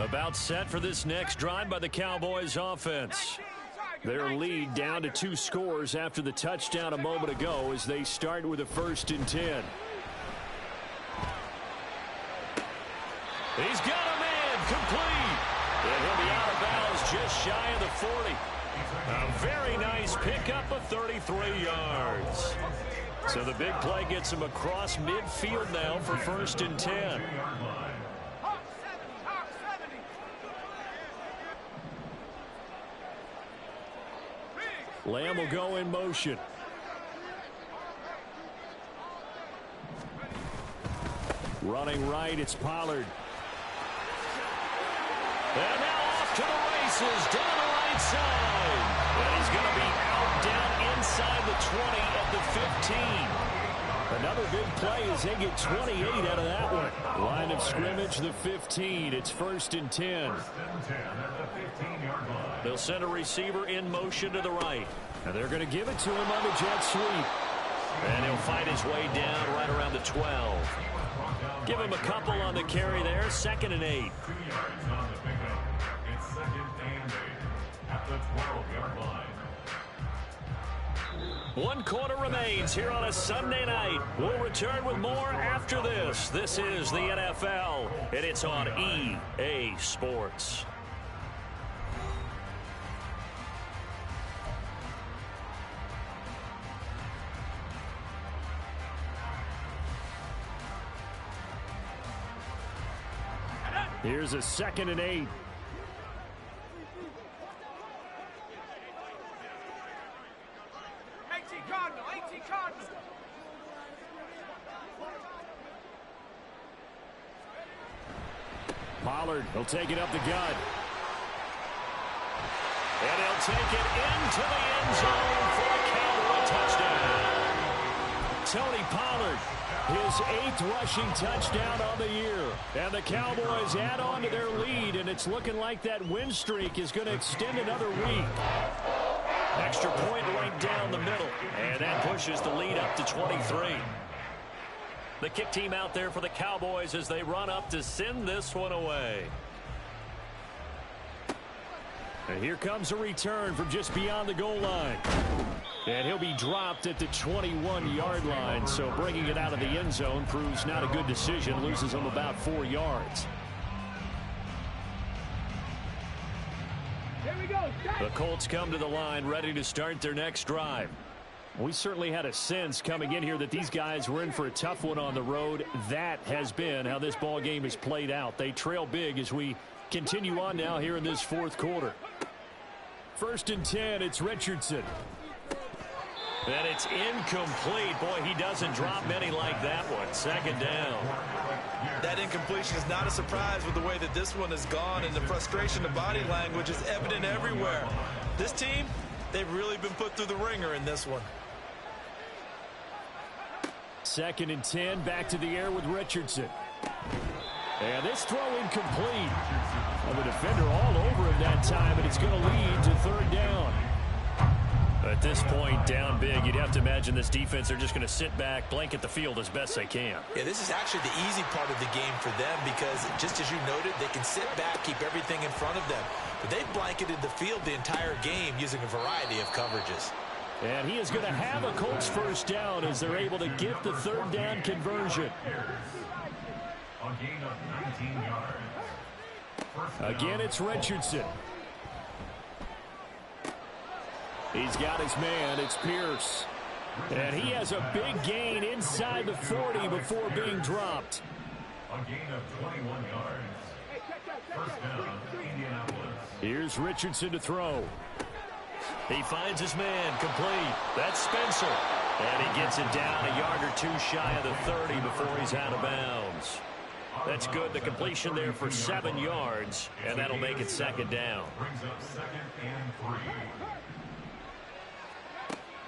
About set for this next drive by the Cowboys offense. Their lead down to 2 scores after the touchdown a moment ago as they start with a 1st and 10. He's got a man complete. And he'll be out of bounds just shy of the 40. A very nice pickup of 33 yards. So the big play gets him across midfield now for 1st and 10. Lamb will go in motion. Running right, it's Pollard. And now off to the races down the right side. And he's going to be out down inside the 20 at the 15. Another big play as they get 28 out of that one. Line of scrimmage, the 15. It's 1st and 10. They'll send a receiver in motion to the right. And they're going to give it to him on the jet sweep. And he'll fight his way down right around the 12. Give him a couple on the carry there. 2nd and 8. 2 yards on the pickup. It's 2nd and 8 at the 12-yard line. 1 quarter remains here on a Sunday night. We'll return with more after this. This is the NFL, and it's on EA Sports. Here's a 2nd and 8. Pollard, he'll take it up the gut. And he'll take it into the end zone for a Cowboy touchdown. Tony Pollard, his 8th rushing touchdown on the year. And the Cowboys add on to their lead, and it's looking like that win streak is going to extend another week. Extra point right down the middle. And that pushes the lead up to 23. The kick team out there for the Cowboys as they run up to send this one away. And here comes a return from just beyond the goal line. And he'll be dropped at the 21-yard line. So bringing it out of the end zone proves not a good decision. Loses him about 4 yards. Here we go. The Colts come to the line ready to start their next drive. We certainly had a sense coming in here that these guys were in for a tough one on the road. That has been how this ball game has played out. They trail big as we continue on now here in this fourth quarter. 1st and 10, it's Richardson. And it's incomplete. Boy, he doesn't drop many like that one. 2nd down. That incompletion is not a surprise with the way that this one has gone, and the frustration of body language is evident everywhere. This team, they've really been put through the ringer in this one. 2nd and 10, back to the air with Richardson. And this throw incomplete. The defender all over him that time, and it's going to lead to 3rd down. At this point, down big, you'd have to imagine this defense are just going to sit back, blanket the field as best they can. Yeah, this is actually the easy part of the game for them because, just as you noted, they can sit back, keep everything in front of them. But they've blanketed the field the entire game using a variety of coverages. And he is going to have a Colts 1st down as they're able to get the 3rd down conversion. A gain of 19 yards. Again, it's Richardson. He's got his man. It's Pierce. And he has a big gain inside the 40 before being dropped. A gain of 21 yards. 1st down, Indianapolis. Here's Richardson to throw. He finds his man complete. That's Spencer. And he gets it down a yard or 2 shy of the 30 before he's out of bounds. That's good. The completion there for 7 yards, and that'll make it 2nd down. Brings up 2nd and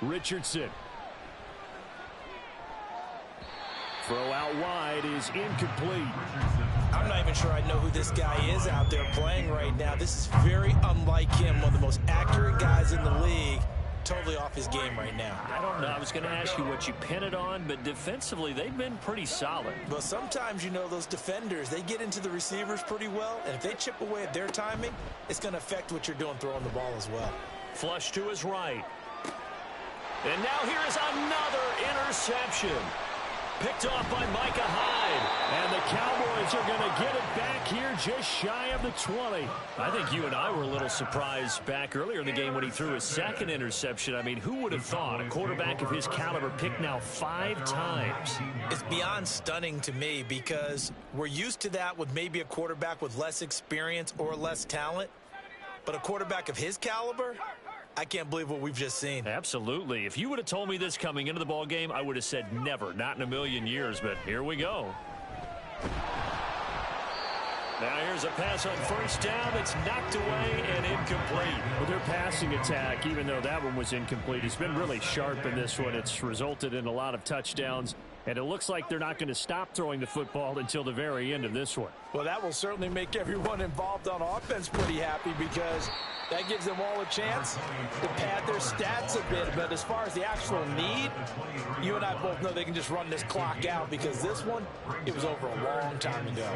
3. Richardson. Throw out wide is incomplete. I'm not even sure I know who this guy is out there playing right now. This is very unlike him, one of the most accurate guys in the league. Totally off his game right now. I don't know. I was going to ask you what you pin it on, but defensively, they've been pretty solid. But sometimes, you know, those defenders, they get into the receivers pretty well, and if they chip away at their timing, it's going to affect what you're doing throwing the ball as well. Flush to his right. And now here is another interception. Picked off by Micah Hyde. And the Cowboys are going to get it back here just shy of the 20. I think you and I were a little surprised back earlier in the game when he threw his 2nd interception. I mean, who would have thought a quarterback of his caliber picked now 5 times? It's beyond stunning to me because we're used to that with maybe a quarterback with less experience or less talent. But a quarterback of his caliber, I can't believe what we've just seen. Absolutely. If you would have told me this coming into the ball game, I would have said never, not in a million years, but here we go. Now here's a pass on 1st down that's knocked away and incomplete. Well, their passing attack, even though that one was incomplete, has been really sharp in this one. It's resulted in a lot of touchdowns, and it looks like they're not going to stop throwing the football until the very end of this one. Well, that will certainly make everyone involved on offense pretty happy because that gives them all a chance to pad their stats a bit. But as far as the actual need, you and I both know they can just run this clock out because this one, it was over a long time ago.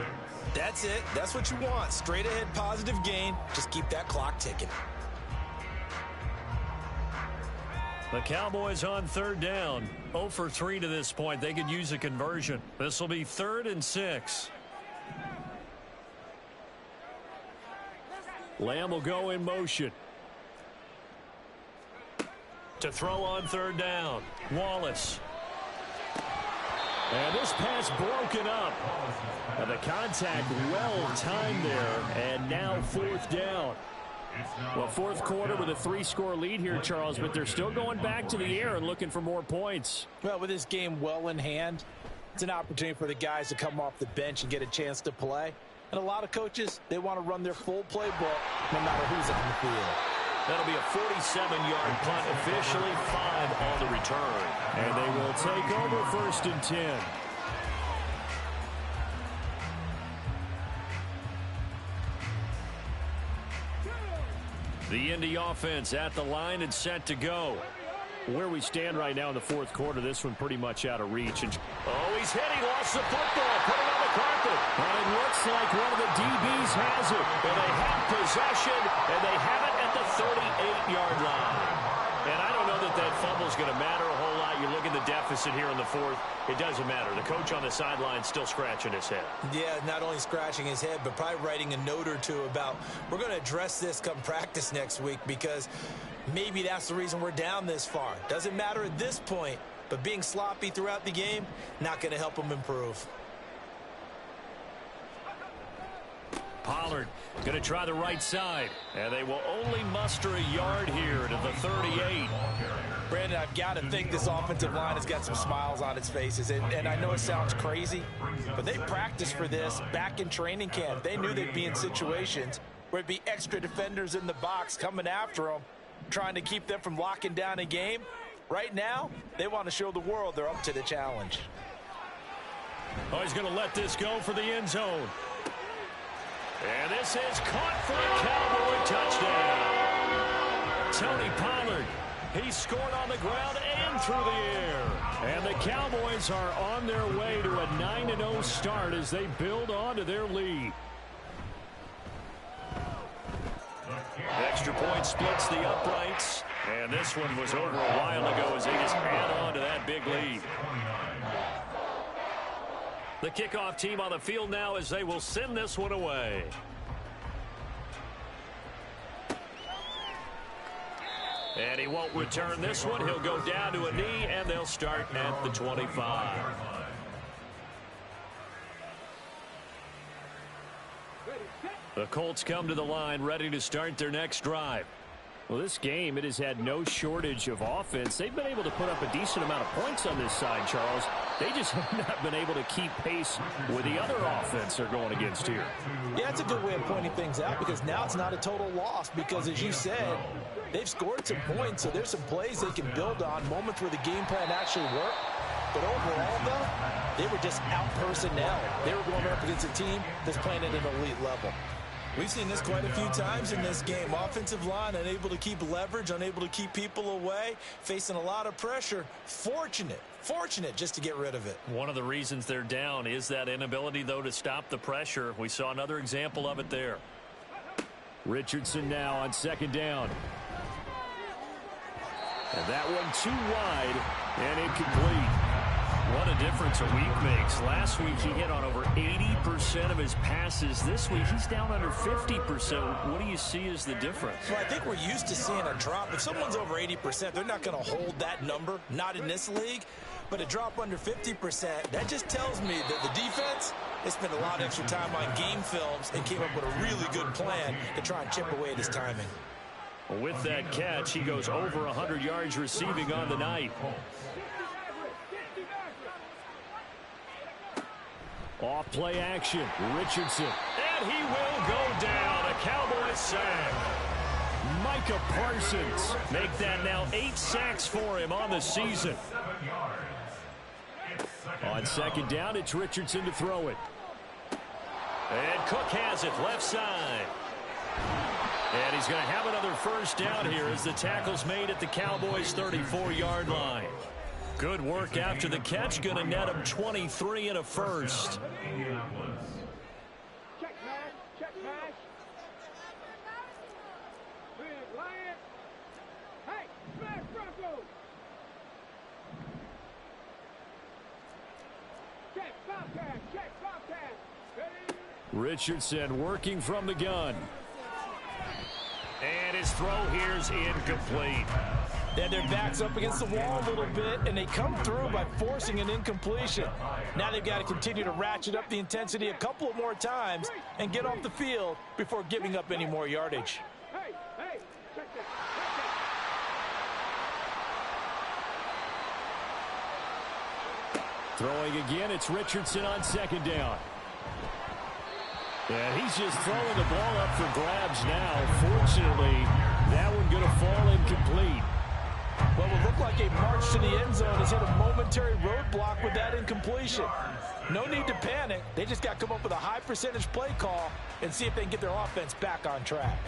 That's it. That's what you want. Straight ahead positive gain. Just keep that clock ticking. The Cowboys on 3rd down. 0 for 3 to this point. They could use a conversion. This will be 3rd and 6. Lamb will go in motion. To throw on 3rd down. Wallace. And this pass broken up. And the contact well timed there. And now 4th down. Well, 4th quarter with a 3-score lead here, Charles, but they're still going back to the air and looking for more points. Well, with this game well in hand, it's an opportunity for the guys to come off the bench and get a chance to play. And a lot of coaches, they want to run their full playbook no matter who's on the field. That'll be a 47-yard punt, officially 5 on the return. And they will take over 1st and 10. The Indy offense at the line and set to go. Where we stand right now in the 4th quarter, this one pretty much out of reach. And he's hit. He lost the football. Put it on the carpet. And it looks like one of the DBs has it. And they have possession, and they have it is going to matter a whole lot. You look at the deficit here in the fourth. It doesn't matter. The coach on the sideline still scratching his head. Yeah, not only scratching his head, but probably writing a note or two about we're going to address this come practice next week because maybe that's the reason we're down this far. Doesn't matter at this point, but being sloppy throughout the game, not going to help them improve. Pollard going to try the right side. And they will only muster a yard here to the 38. Brandon, I've got to think this offensive line has got some smiles on its faces. And I know it sounds crazy, but they practiced for this back in training camp. They knew they'd be in situations where it'd be extra defenders in the box coming after them, trying to keep them from locking down a game. Right now, they want to show the world they're up to the challenge. Oh, he's going to let this go for the end zone. And this is caught for a Cowboy touchdown. Tony Pollard, he scored on the ground and through the air. And the Cowboys are on their way to a 9-0 start as they build on to their lead. Extra point splits the uprights. And this one was over a while ago as they just add on to that big lead. The kickoff team on the field now as they will send this one away. And he won't return this one. He'll go down to a knee, and they'll start at the 25. The Colts come to the line, ready to start their next drive. Well, this game, it has had no shortage of offense. They've been able to put up a decent amount of points on this side, Charles. They just have not been able to keep pace with the other offense they're going against here. Yeah, it's a good way of pointing things out because now it's not a total loss because, as you said, they've scored some points, so there's some plays they can build on, moments where the game plan actually worked. But overall, though, they were just out-personnel. They were going up against a team that's playing at an elite level. We've seen this quite a few times in this game. Offensive line unable to keep leverage, unable to keep people away, facing a lot of pressure. Fortunate just to get rid of it. One of the reasons they're down is that inability, though, to stop the pressure. We saw another example of it there. Richardson now on second down. And that one too wide and incomplete. What a difference a week makes. Last week he hit on over 80% of his passes. This week he's down under 50%. What do you see as the difference? Well, I think we're used to seeing a drop. If someone's over 80%, they're not going to hold that number, not in this league. But a drop under 50%, that just tells me that the defense, they spent a lot of extra time on game films and came up with a really good plan to try and chip away at his timing. With that catch, he goes over 100 yards receiving on the night. Off play action, Richardson. And he will go down. A Cowboys sack. Micah Parsons. Make that now 8 sacks for him on the season. On second down, it's Richardson to throw it. And Cook has it left side. And he's going to have another first down here as the tackle's made at the Cowboys' 34-yard line. Good work after the catch. Going to net him 23 and a first. Check pass, check pass. Big Lion. Hey, smash Broncos. Check Bobcat, check Bobcat. Ready? Richardson working from the gun. And his throw here's incomplete. And their back's up against the wall a little bit, and they come through by forcing an incompletion. Now they've got to continue to ratchet up the intensity a couple of more times and get off the field before giving up any more yardage. Hey, check that, Throwing again, it's Richardson on second down. And he's just throwing the ball up for grabs now. Fortunately, that one going to fall incomplete. Well, it looked like a march to the end zone has hit a momentary roadblock with that incompletion. No need to panic. They just got to come up with a high percentage play call and see if they can get their offense back on track.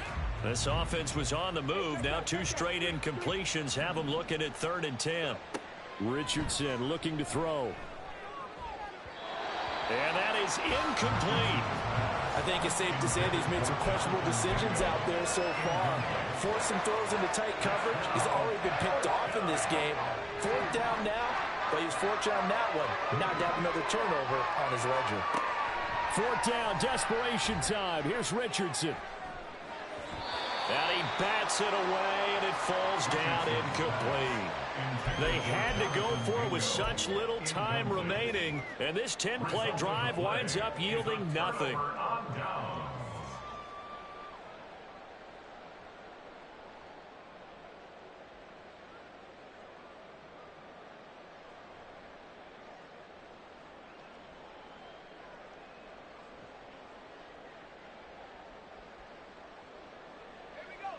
This offense was on the move. Now 2 straight incompletions have them looking at 3rd and 10. Richardson looking to throw. And that is incomplete. I think it's safe to say that he's made some questionable decisions out there so far. Forced some throws into tight coverage. He's already been picked off in this game. 4th down now, but he's fortunate on that one not to have another turnover on his ledger. 4th down, desperation time. Here's Richardson. And he bats it away, and it falls down incomplete. They had to go for it with such little time remaining, and this 10-play drive winds up yielding nothing.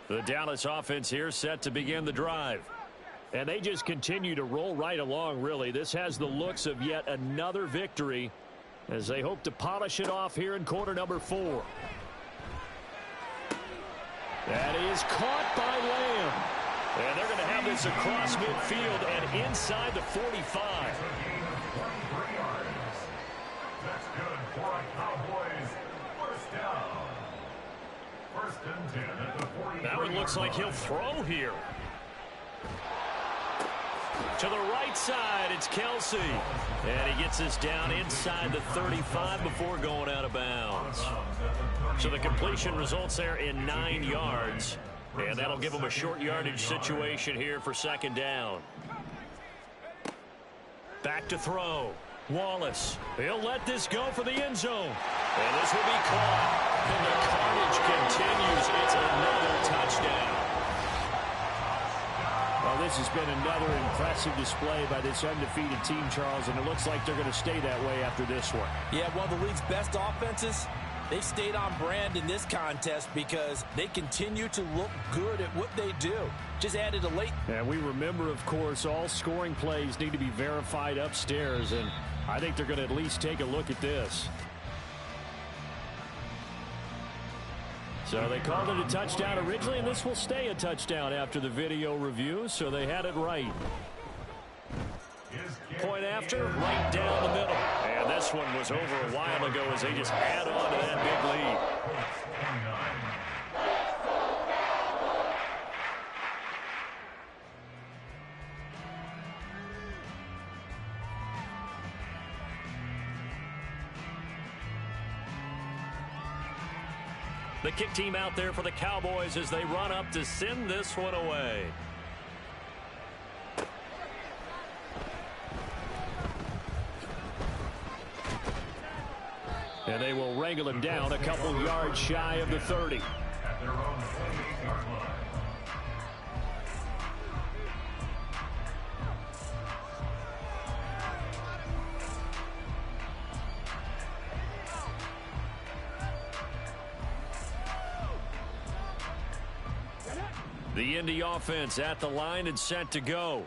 The Dallas offense here set to begin the drive. And they just continue to roll right along, really. This has the looks of yet another victory as they hope to polish it off here in quarter number 4. That is caught by Lamb. And they're going to have this across midfield and inside the 45. That's good for a Cowboys 1st down. 1st and 10 at the 40. That one looks like he'll throw here. To the right side, it's Kelsey. And he gets us down inside the 35 before going out of bounds. So the completion results there in 9 yards. And that'll give him a short yardage situation here for 2nd down. Back to throw. Wallace. He'll let this go for the end zone. And this will be caught. And the carnage continues. It's another touchdown. Well, this has been another impressive display by this undefeated team, Charles, and it looks like they're going to stay that way after this one. Yeah, one of the league's best offenses. They stayed on brand in this contest because they continue to look good at what they do. Just added a late. And we remember, of course, all scoring plays need to be verified upstairs, and I think they're going to at least take a look at this. So they called it a touchdown originally, and this will stay a touchdown after the video review, so they had it right. Point after, right down the middle. And this one was over a while ago as they just add on to that big lead. The kick team out there for the Cowboys as they run up to send this one away. And they will wrangle him down a couple yards shy of the 30. At their own 28-yard line. The Indy offense at the line and set to go.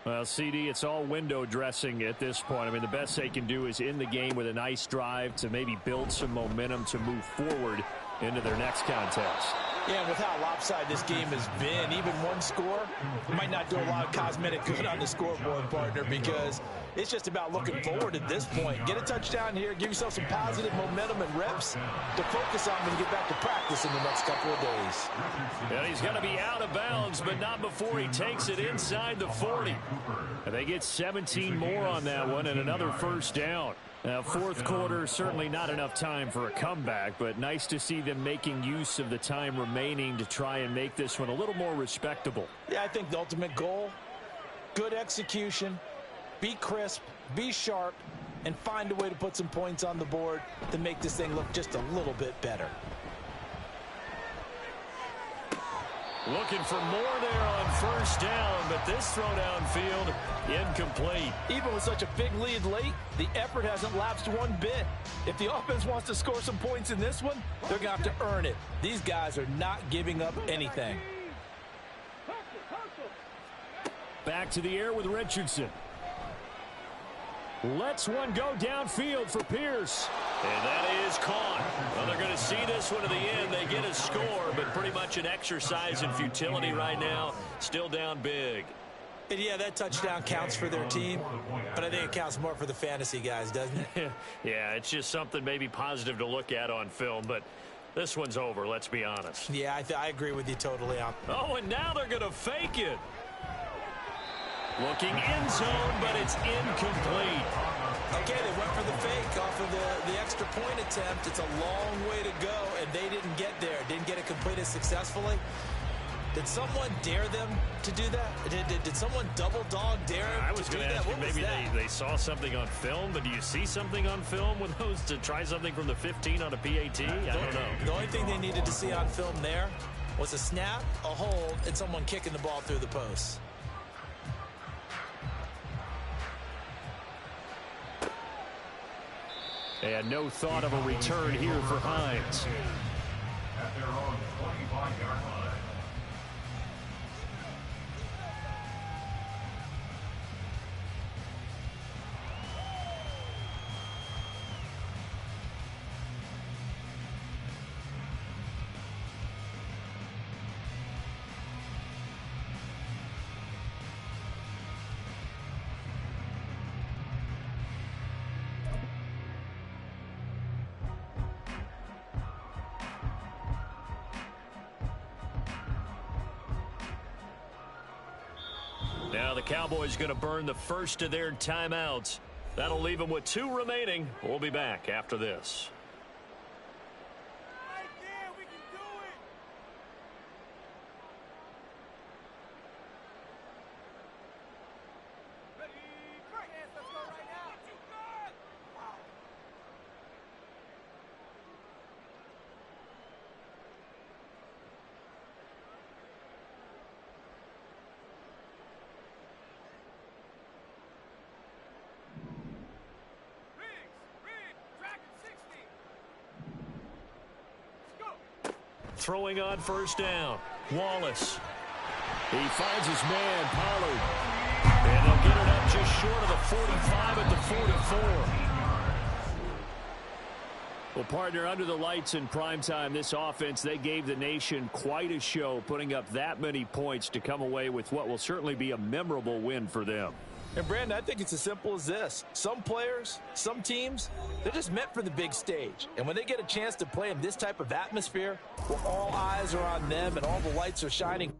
Well, CD, it's all window dressing at this point. I mean, the best they can do is end the game with a nice drive to maybe build some momentum to move forward into their next contest. Yeah, with how lopsided this game has been, even one score might not do a lot of cosmetic good on the scoreboard, partner, because it's just about looking forward at this point. Get a touchdown here, give yourself some positive momentum and reps to focus on when you get back to practice in the next couple of days. And he's going to be out of bounds, but not before he takes it inside the 40. And they get 17 more on that one and another 1st down. Now, 4th quarter, certainly not enough time for a comeback, but nice to see them making use of the time remaining to try and make this one a little more respectable. Yeah, I think the ultimate goal, good execution, be crisp, be sharp, and find a way to put some points on the board to make this thing look just a little bit better. Looking for more there on 1st down, but this throw downfield incomplete. Even with such a big lead late, the effort hasn't lapsed one bit. If the offense wants to score some points in this one, they're going to have to earn it. These guys are not giving up anything. Back to the air with Richardson. Lets one go downfield for Pierce. And that is caught. Well, they're going to see this one to the end. They get a score, but pretty much an exercise in futility right now. Still down big. And yeah, that touchdown counts for their team, but I think it counts more for the fantasy guys, doesn't it? Yeah, it's just something maybe positive to look at on film, but this one's over, let's be honest. Yeah, I agree with you totally. Oh, and now they're going to fake it. Looking end zone, but it's incomplete. Okay, they went for the fake off of the extra point attempt. It's a long way to go, and they didn't get there. Didn't get it completed successfully. Did someone dare them to do that? Did someone double dog dare them I was going to ask you, maybe they saw something on film, but do you see something on film with those to try something from the 15 on a PAT? I don't know. The only thing they needed to see on film there was a snap, a hold, and someone kicking the ball through the post. And no thought of a return here for Hines. At their own 25-yard line. Now the Cowboys going to burn the first of their timeouts. That'll leave them with 2 remaining. We'll be back after this. Throwing on first down. Wallace. He finds his man, Pollard. And they'll get it up just short of the 45 at the 44. Well, partner, under the lights in primetime, this offense, they gave the nation quite a show, putting up that many points to come away with what will certainly be a memorable win for them. And, Brandon, I think it's as simple as this. Some players, some teams, they're just meant for the big stage. And when they get a chance to play in this type of atmosphere, where all eyes are on them and all the lights are shining,